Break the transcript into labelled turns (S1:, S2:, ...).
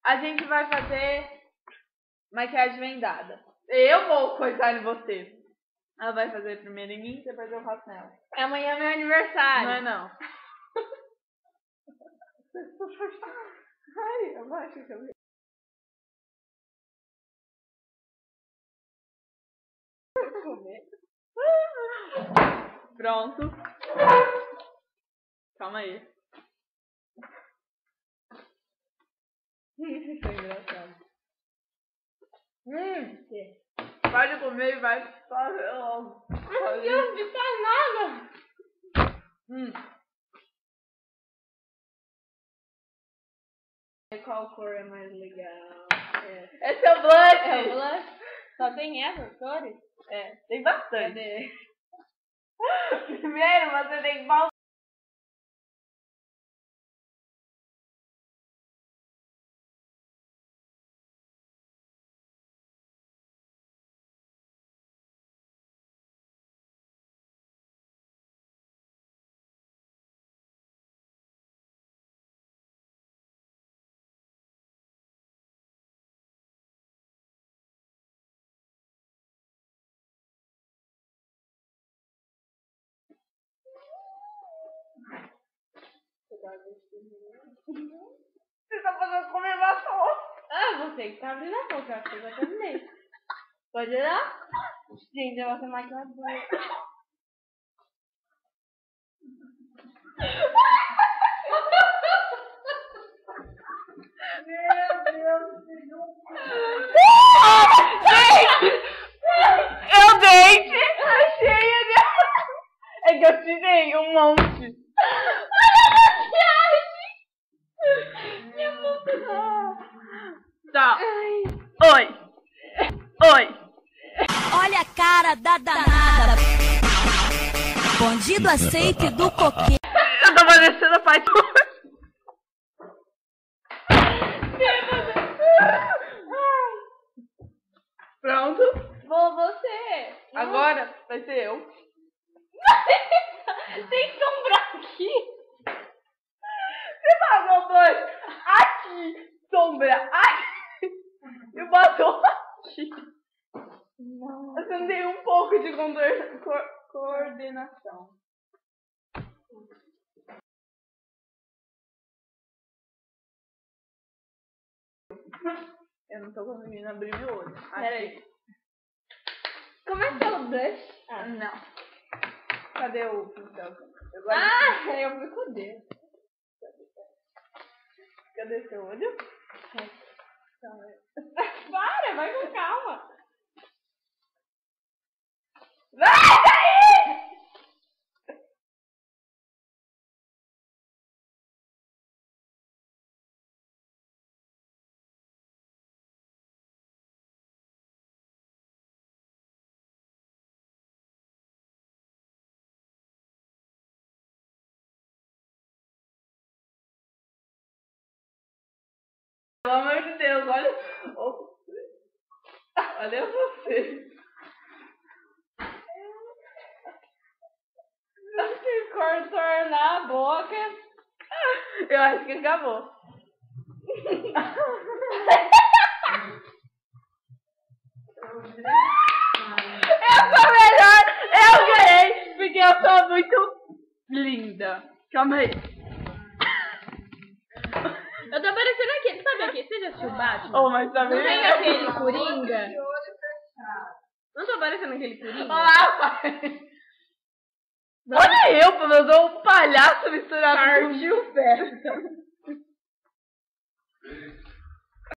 S1: A gente vai fazer maquiagem vendada. Eu vou coisar em você. Ela vai fazer primeiro em mim, depois eu faço nela.
S2: Amanhã é meu aniversário.
S1: Não é não. Ai, abaixa o cabelo. Pronto. Calma aí. Isso é engraçado. Pode comer e vai fazer logo.
S2: Meu Deus, não faz nada.
S1: Qual cor é mais legal? Esse é o blush!
S2: É o blush? Só tem essas cores?
S1: É, tem bastante.
S2: Cadê?
S1: Primeiro você tem que falar. Você tá fazendo comer batom.
S2: Ah, você que tá abrindo a boca, acho que eu já terminei. Pode olhar? Gente, eu vou ser maquiadora.
S1: Meu Deus, gente! Eu dente! Cheia de... É que eu tirei um monte. Tá. Oi.
S3: Olha a cara da danada. Bandido aceite do coqueiro.
S1: Eu tô parecendo a parte. Pronto.
S2: Vou você.
S1: Agora vai ser eu.
S2: Tem sombra aqui.
S1: Você pagou dois aqui, sombra aqui e o batom aqui.
S2: Não.
S1: Você não tem um pouco de coordenação. Eu não tô conseguindo abrir meu olho.
S2: Peraí. Como é que é o blush?
S1: Ah, não. Cadê o pincel?
S2: Eu fui com o dedo.
S1: Cadê seu olho?
S2: Para, vai com calma.
S1: Vai daí! Pelo amor de Deus, olha. Olha você.
S2: Se contornar a boca.
S1: Eu acho que acabou. Eu sou melhor! Eu ganhei! Porque eu sou muito linda. Calma aí.
S2: Eu tô parecendo aquele, sabe aquele? Você já assistiu Batman?
S1: Oh, mas tá
S2: Não tem
S1: vendo?
S2: aquele Coringa? Não tô parecendo aquele Coringa?
S1: Olá, pai! Olha eu, eu dou um palhaço misturado com o Gilberto.